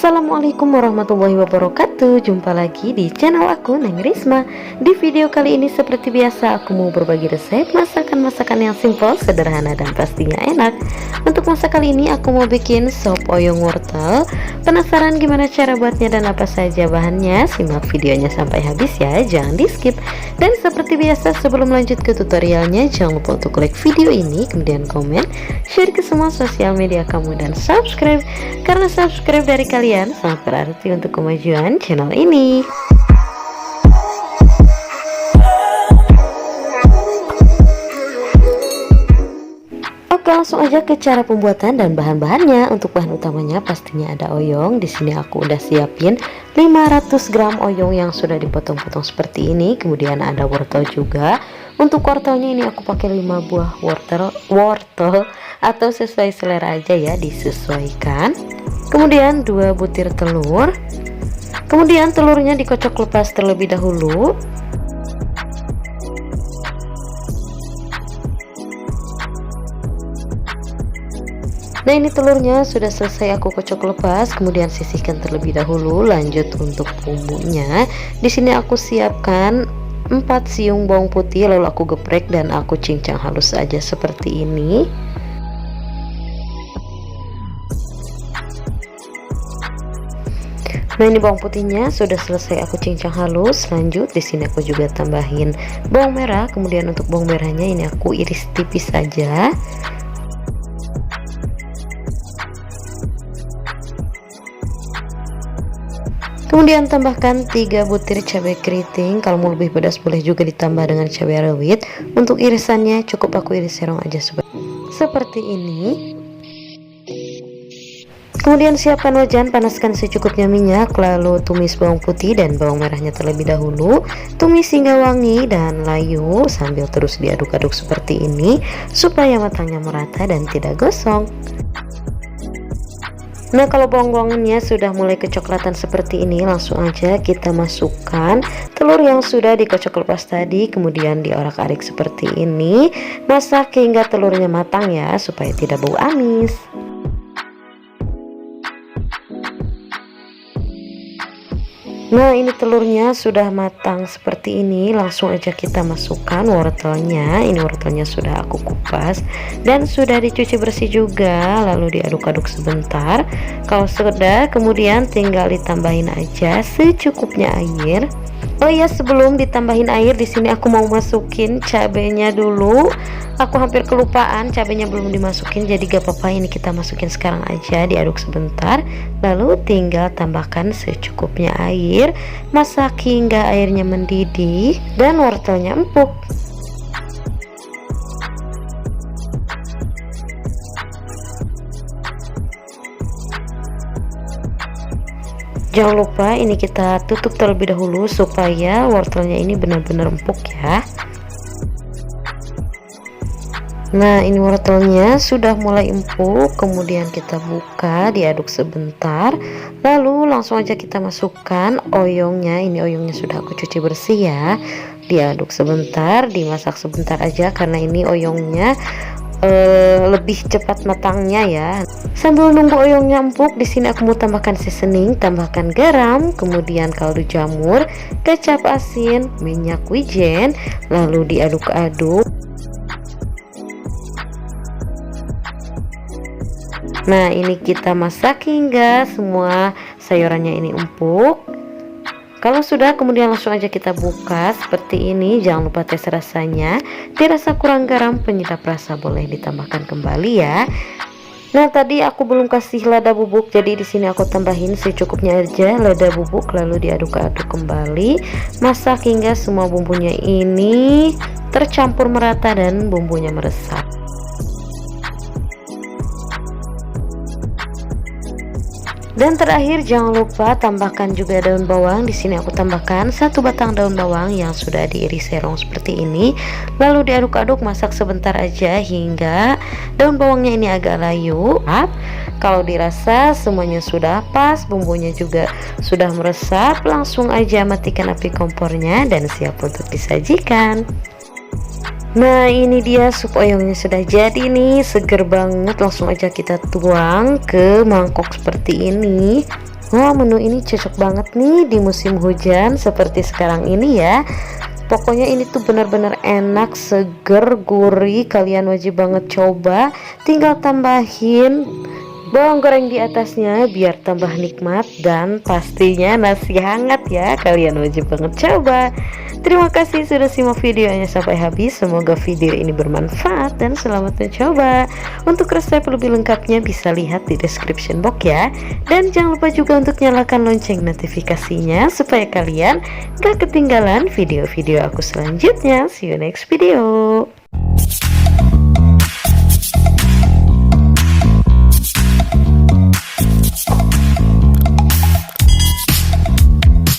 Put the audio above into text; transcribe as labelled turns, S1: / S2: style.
S1: Assalamualaikum warahmatullahi wabarakatuh. Jumpa lagi di channel aku, Neng Risma. Di video kali ini seperti biasa aku mau berbagi resep masakan-masakan yang simple, sederhana, dan pastinya enak. Untuk masak kali ini aku mau bikin sop oyong wortel. Penasaran gimana cara buatnya dan apa saja bahannya? Simak videonya sampai habis ya, jangan di skip. Dan seperti biasa sebelum lanjut ke tutorialnya, jangan lupa untuk like video ini, kemudian komen, share ke semua sosial media kamu, dan subscribe, karena subscribe dari kalian sangat berarti untuk kemajuan channel ini. Oke, langsung aja ke cara pembuatan dan bahan-bahannya. Untuk bahan utamanya pastinya ada oyong. Di sini aku udah siapin 500 gram oyong yang sudah dipotong-potong seperti ini. Kemudian ada wortel juga. Untuk wortelnya ini aku pakai 5 buah wortel atau sesuai selera aja ya, disesuaikan. Kemudian 2 butir telur. Kemudian telurnya dikocok lepas terlebih dahulu. Nah, ini telurnya sudah selesai aku kocok lepas, kemudian sisihkan terlebih dahulu. Lanjut untuk bumbunya. Di sini aku siapkan 4 siung bawang putih, lalu aku geprek dan aku cincang halus aja seperti ini. Nah, ini bawang putihnya sudah selesai aku cincang halus. Lanjut di sini aku juga tambahin bawang merah. Kemudian untuk bawang merahnya ini aku iris tipis saja. Kemudian tambahkan 3 butir cabai keriting. Kalau mau lebih pedas boleh juga ditambah dengan cabai rawit. Untuk irisannya cukup aku iris serong aja seperti ini. Kemudian siapkan wajan, panaskan secukupnya minyak, lalu tumis bawang putih dan bawang merahnya terlebih dahulu. Tumis hingga wangi dan layu sambil terus diaduk-aduk seperti ini supaya matangnya merata dan tidak gosong. Nah, kalau bawang-bawangannya sudah mulai kecoklatan seperti ini, langsung aja kita masukkan telur yang sudah dikocok lepas tadi, kemudian diorak-arik seperti ini. Masak hingga telurnya matang ya, supaya tidak bau amis. Nah, ini telurnya sudah matang seperti ini. Langsung aja kita masukkan wortelnya. Ini wortelnya sudah aku kupas dan sudah dicuci bersih juga, lalu diaduk-aduk sebentar. Kalau sudah, kemudian tinggal ditambahin aja secukupnya air. Oh iya, sebelum ditambahin air, di sini aku mau masukin cabenya dulu. Aku hampir kelupaan, cabenya belum dimasukin, jadi gak apa-apa, ini kita masukin sekarang aja, diaduk sebentar. Lalu tinggal tambahkan secukupnya air. Masak hingga airnya mendidih dan wortelnya empuk. Jangan lupa ini kita tutup terlebih dahulu supaya wortelnya ini benar-benar empuk ya. Nah, ini wortelnya sudah mulai empuk, kemudian kita buka, diaduk sebentar, lalu langsung aja kita masukkan oyongnya. Ini oyongnya sudah aku cuci bersih ya. Diaduk sebentar, dimasak sebentar aja karena ini oyongnya lebih cepat matangnya ya. Sambil nunggu oyongnya empuk, di sini aku mau tambahkan seasoning, tambahkan garam, kemudian kaldu jamur, kecap asin, minyak wijen, lalu diaduk-aduk. Nah, ini kita masak hingga semua sayurannya ini empuk. Kalau sudah, kemudian langsung aja kita buka seperti ini. Jangan lupa tes rasanya. Dirasa kurang garam, penyedap rasa boleh ditambahkan kembali ya. Nah, tadi aku belum kasih lada bubuk, jadi di sini aku tambahin secukupnya aja lada bubuk, lalu diaduk-aduk kembali. Masak hingga semua bumbunya ini tercampur merata dan bumbunya meresap. Dan terakhir jangan lupa tambahkan juga daun bawang. Di sini aku tambahkan 1 batang daun bawang yang sudah diiris serong seperti ini. Lalu diaduk-aduk, masak sebentar aja hingga daun bawangnya ini agak layu. Kalau dirasa semuanya sudah pas, bumbunya juga sudah meresap, langsung aja matikan api kompornya dan siap untuk disajikan. Nah, ini dia sup oyongnya sudah jadi nih, seger banget. Langsung aja kita tuang ke mangkok seperti ini. Wah, menu ini cocok banget nih di musim hujan seperti sekarang ini ya. Pokoknya ini tuh benar-benar enak, seger, gurih. Kalian wajib banget coba. Tinggal tambahin bawang goreng di atasnya biar tambah nikmat, dan pastinya nasi hangat ya. Kalian wajib banget coba. Terima kasih sudah simak videonya sampai habis. Semoga video ini bermanfaat dan selamat mencoba. Untuk resep lebih lengkapnya bisa lihat di description box ya. Dan jangan lupa juga untuk nyalakan lonceng notifikasinya supaya kalian gak ketinggalan video-video aku selanjutnya. See you next video.